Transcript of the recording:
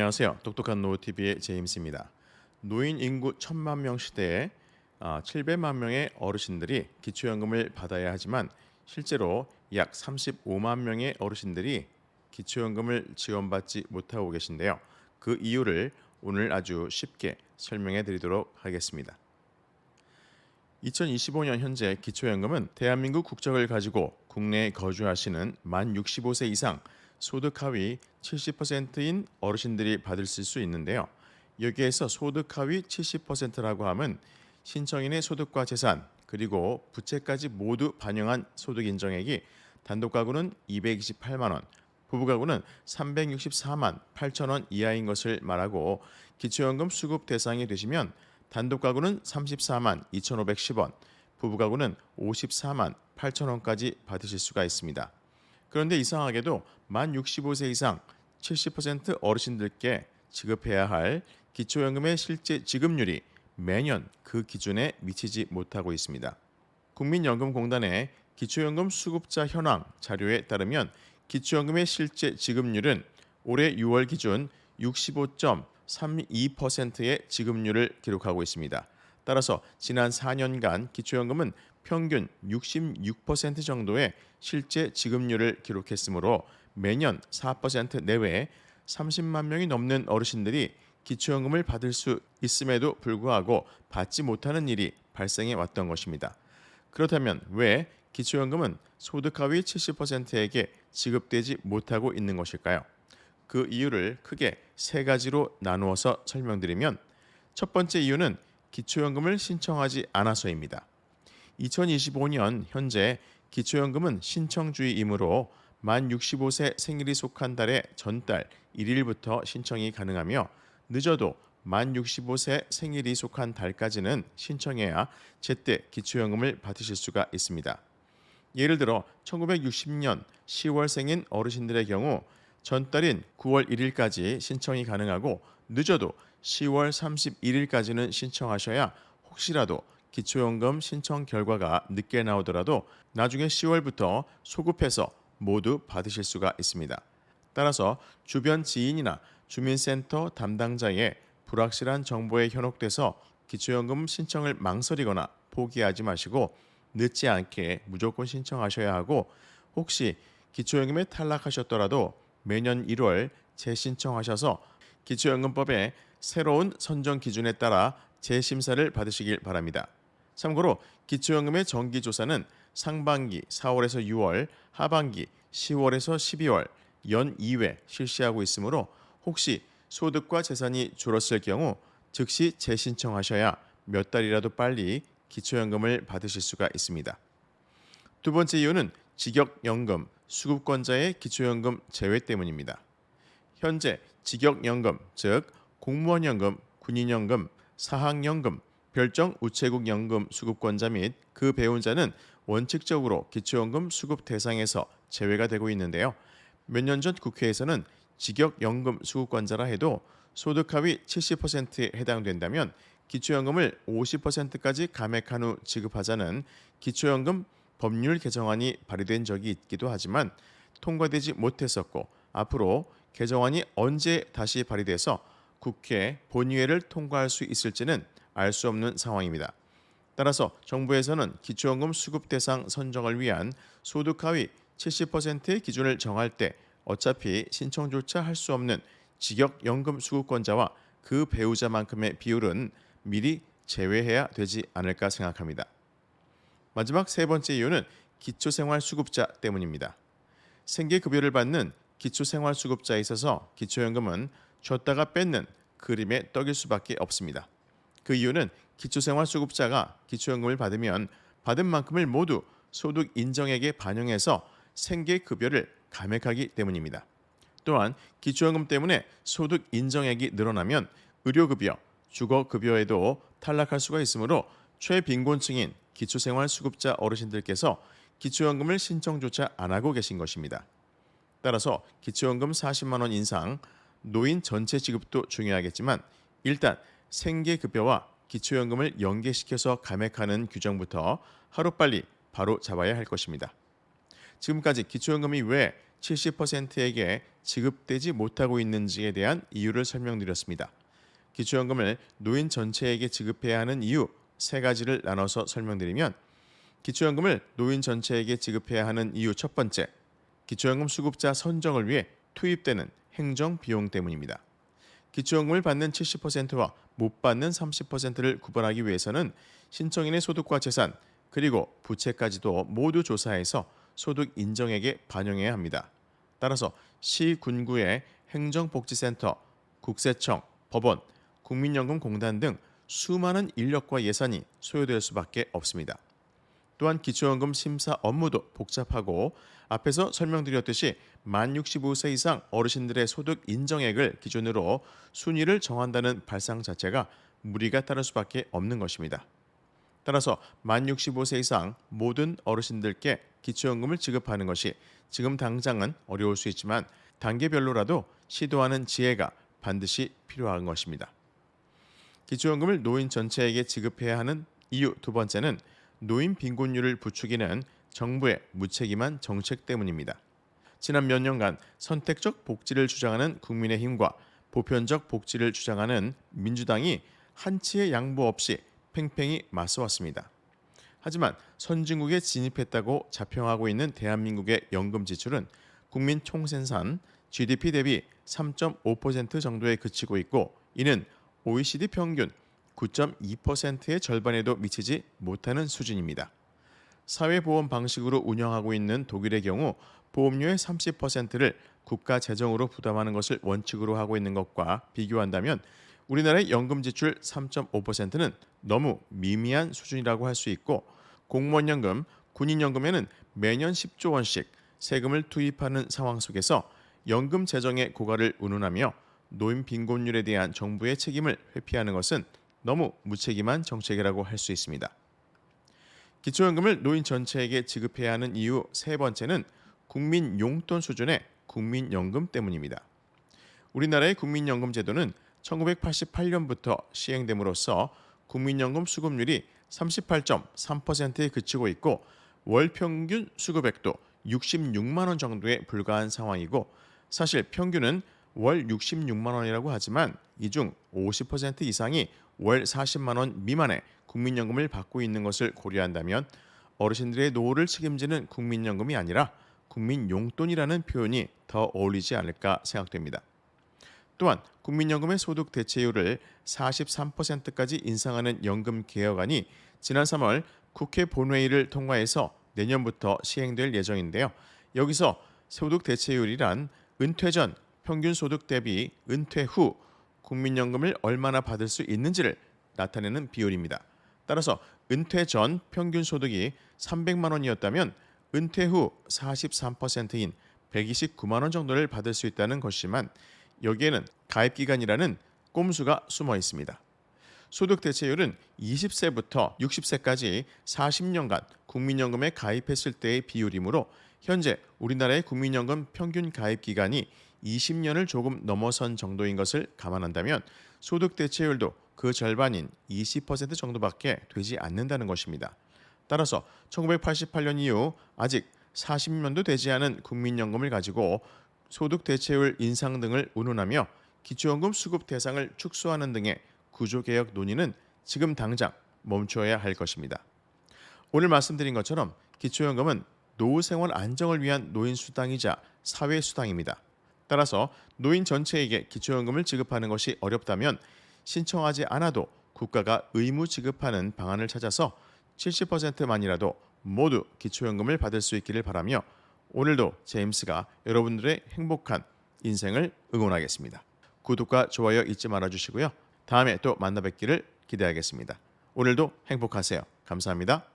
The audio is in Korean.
안녕하세요. 똑똑한 노후TV의 제임스입니다. 노인 인구 1000만 명 시대에 700만 명의 어르신들이 기초연금을 받아야 하지만 실제로 약 35만 명의 어르신들이 기초연금을 지원받지 못하고 계신데요. 그 이유를 오늘 아주 쉽게 설명해 드리도록 하겠습니다. 2025년 현재 기초연금은 대한민국 국적을 가지고 국내에 거주하시는 만 65세 이상 소득 하위 70%인 어르신들이 받을 수 있는데요. 여기에서 소득 하위 70%라고 하면 신청인의 소득과 재산 그리고 부채까지 모두 반영한 소득 인정액이 단독 가구는 228만 원, 부부 가구는 364만 8천 원 이하인 것을 말하고 기초연금 수급 대상이 되시면 단독 가구는 34만 2,510원, 부부 가구는 54만 8천 원까지 받으실 수가 있습니다. 그런데 이상하게도 만 65세 이상 70% 어르신들께 지급해야 할 기초연금의 실제 지급률이 매년 그 기준에 미치지 못하고 있습니다. 국민연금공단의 기초연금 수급자 현황 자료에 따르면 기초연금의 실제 지급률은 올해 6월 기준 65.32%의 지급률을 기록하고 있습니다. 따라서 지난 4년간 기초연금은 평균 66% 정도의 실제 지급률을 기록했으므로 매년 4% 내외 30만 명이 넘는 어르신들이 기초연금을 받을 수 있음에도 불구하고 받지 못하는 일이 발생해 왔던 것입니다. 그렇다면 왜 기초연금은 소득 하위 70%에게 지급되지 못하고 있는 것일까요? 그 이유를 크게 세 가지로 나누어서 설명드리면 첫 번째 이유는 기초연금을 신청하지 않아서입니다. 2025년 현재 기초연금은 신청주의이므로 만 65세 생일이 속한 달의 전달 1일부터 신청이 가능하며 늦어도 만 65세 생일이 속한 달까지는 신청해야 제때 기초연금을 받으실 수가 있습니다. 예를 들어 1960년 10월생인 어르신들의 경우 전달인 9월 1일까지 신청이 가능하고 늦어도 10월 31일까지는 신청하셔야 혹시라도 기초연금 신청 결과가 늦게 나오더라도 나중에 10월부터 소급해서 모두 받으실 수가 있습니다. 따라서 주변 지인이나 주민센터 담당자의 불확실한 정보에 현혹돼서 기초연금 신청을 망설이거나 포기하지 마시고 늦지 않게 무조건 신청하셔야 하고 혹시 기초연금에 탈락하셨더라도 매년 1월 재신청하셔서 기초연금법의 새로운 선정 기준에 따라 재심사를 받으시길 바랍니다. 참고로 기초연금의 정기조사는 상반기 4월에서 6월, 하반기 10월에서 12월 연 2회 실시하고 있으므로 혹시 소득과 재산이 줄었을 경우 즉시 재신청하셔야 몇 달이라도 빨리 기초연금을 받으실 수가 있습니다. 두 번째 이유는 직역연금 수급권자의 기초연금 제외 때문입니다. 현재 직역연금, 즉 공무원연금, 군인연금, 사학연금, 별정 우체국연금 수급권자 및 그 배운자는 원칙적으로 기초연금 수급 대상에서 제외가 되고 있는데요. 몇 년 전 국회에서는 직역연금 수급권자라 해도 소득 하위 70%에 해당된다면 기초연금을 50%까지 감액한 후 지급하자는 기초연금 법률 개정안이 발의된 적이 있기도 하지만 통과되지 못했었고 앞으로 개정안이 언제 다시 발의돼서 국회 본회의를 통과할 수 있을지는 알 수 없는 상황입니다. 따라서 정부에서는 기초연금 수급 대상 선정을 위한 소득 하위 70%의 기준을 정할 때 어차피 신청조차 할 수 없는 직역연금 수급권자와 그 배우자만큼의 비율은 미리 제외해야 되지 않을까 생각합니다. 마지막 세 번째 이유는 기초생활수급자 때문입니다. 생계급여를 받는 기초생활수급자에 있어서 기초연금은 줬다가 뺏는 그림의 떡일 수밖에 없습니다. 그 이유는 기초생활수급자가 기초연금을 받으면 받은 만큼을 모두 소득 인정액에 반영해서 생계급여를 감액하기 때문입니다. 또한 기초연금 때문에 소득 인정액이 늘어나면 의료급여, 주거급여에도 탈락할 수가 있으므로 최빈곤층인 기초생활수급자 어르신들께서 기초연금을 신청조차 안 하고 계신 것입니다. 따라서 기초연금 40만 원 인상, 노인 전체 지급도 중요하겠지만 일단 생계급여와 기초연금을 연계시켜서 감액하는 규정부터 하루빨리 바로 잡아야 할 것입니다. 지금까지 기초연금이 왜 70%에게 지급되지 못하고 있는지에 대한 이유를 설명드렸습니다. 기초연금을 노인 전체에게 지급해야 하는 이유 세 가지를 나눠서 설명드리면, 기초연금을 노인 전체에게 지급해야 하는 이유 첫 번째, 기초연금 수급자 선정을 위해 투입되는 행정 비용 때문입니다. 기초연금을 받는 70%와 못 받는 30%를 구분하기 위해서는 신청인의 소득과 재산, 그리고 부채까지도 모두 조사해서 소득 인정액에 반영해야 합니다. 따라서 시, 군구의 행정복지센터, 국세청, 법원, 국민연금공단 등 수많은 인력과 예산이 소요될 수밖에 없습니다. 또한 기초연금 심사 업무도 복잡하고, 앞에서 설명드렸듯이 만 65세 이상 어르신들의 소득 인정액을 기준으로 순위를 정한다는 발상 자체가 무리가 따를 수밖에 없는 것입니다. 따라서 만 65세 이상 모든 어르신들께 기초연금을 지급하는 것이 지금 당장은 어려울 수 있지만 단계별로라도 시도하는 지혜가 반드시 필요한 것입니다. 기초연금을 노인 전체에게 지급해야 하는 이유 두 번째는 노인 빈곤율을 부추기는 정부의 무책임한 정책 때문입니다. 지난 몇 년간 선택적 복지를 주장하는 국민의힘과 보편적 복지를 주장하는 민주당이 한치의 양보 없이 팽팽히 맞서왔습니다. 하지만 선진국에 진입했다고 자평하고 있는 대한민국의 연금 지출은 국민 총생산 GDP 대비 3.5% 정도에 그치고 있고, 이는 OECD 평균 9.2%의 절반에도 미치지 못하는 수준입니다. 사회보험 방식으로 운영하고 있는 독일의 경우 보험료의 30%를 국가 재정으로 부담하는 것을 원칙으로 하고 있는 것과 비교한다면 우리나라의 연금 지출 3.5%는 너무 미미한 수준이라고 할 수 있고, 공무원연금, 군인연금에는 매년 10조 원씩 세금을 투입하는 상황 속에서 연금 재정의 고갈을 운운하며 노인 빈곤율에 대한 정부의 책임을 회피하는 것은 너무 무책임한 정책이라고 할 수 있습니다. 기초연금을 노인 전체에게 지급해야 하는 이유 세 번째는 국민 용돈 수준의 국민연금 때문입니다. 우리나라의 국민연금 제도는 1988년부터 시행됨으로써 국민연금 수급률이 38.3%에 그치고 있고, 월 평균 수급액도 66만 원 정도에 불과한 상황이고, 사실 평균은 월 66만 원이라고 하지만 이 중 50% 이상이 월 40만 원 미만의 국민연금을 받고 있는 것을 고려한다면 어르신들의 노후를 책임지는 국민연금이 아니라 국민용돈이라는 표현이 더 어울리지 않을까 생각됩니다. 또한 국민연금의 소득 대체율을 43%까지 인상하는 연금 개혁안이 지난 3월 국회 본회의를 통과해서 내년부터 시행될 예정인데요. 여기서 소득 대체율이란 은퇴 전 평균 소득 대비 은퇴 후 국민연금을 얼마나 받을 수 있는지를 나타내는 비율입니다. 따라서 은퇴 전 평균 소득이 300만 원이었다면 은퇴 후 43%인 129만 원 정도를 받을 수 있다는 것이지만, 여기에는 가입기간이라는 꼼수가 숨어 있습니다. 소득 대체율은 20세부터 60세까지 40년간 국민연금에 가입했을 때의 비율이므로 현재 우리나라의 국민연금 평균 가입 기간이 20년을 조금 넘어선 정도인 것을 감안한다면 소득 대체율도 그 절반인 20% 정도밖에 되지 않는다는 것입니다. 따라서 1988년 이후 아직 40년도 되지 않은 국민연금을 가지고 소득 대체율 인상 등을 운운하며 기초연금 수급 대상을 축소하는 등의 구조개혁 논의는 지금 당장 멈춰야 할 것입니다. 오늘 말씀드린 것처럼 기초연금은 노후생활 안정을 위한 노인수당이자 사회수당입니다. 따라서 노인 전체에게 기초연금을 지급하는 것이 어렵다면 신청하지 않아도 국가가 의무 지급하는 방안을 찾아서 70%만이라도 모두 기초연금을 받을 수 있기를 바라며, 오늘도 제임스가 여러분들의 행복한 인생을 응원하겠습니다. 구독과 좋아요 잊지 말아주시고요. 다음에 또 만나 뵙기를 기대하겠습니다. 오늘도 행복하세요. 감사합니다.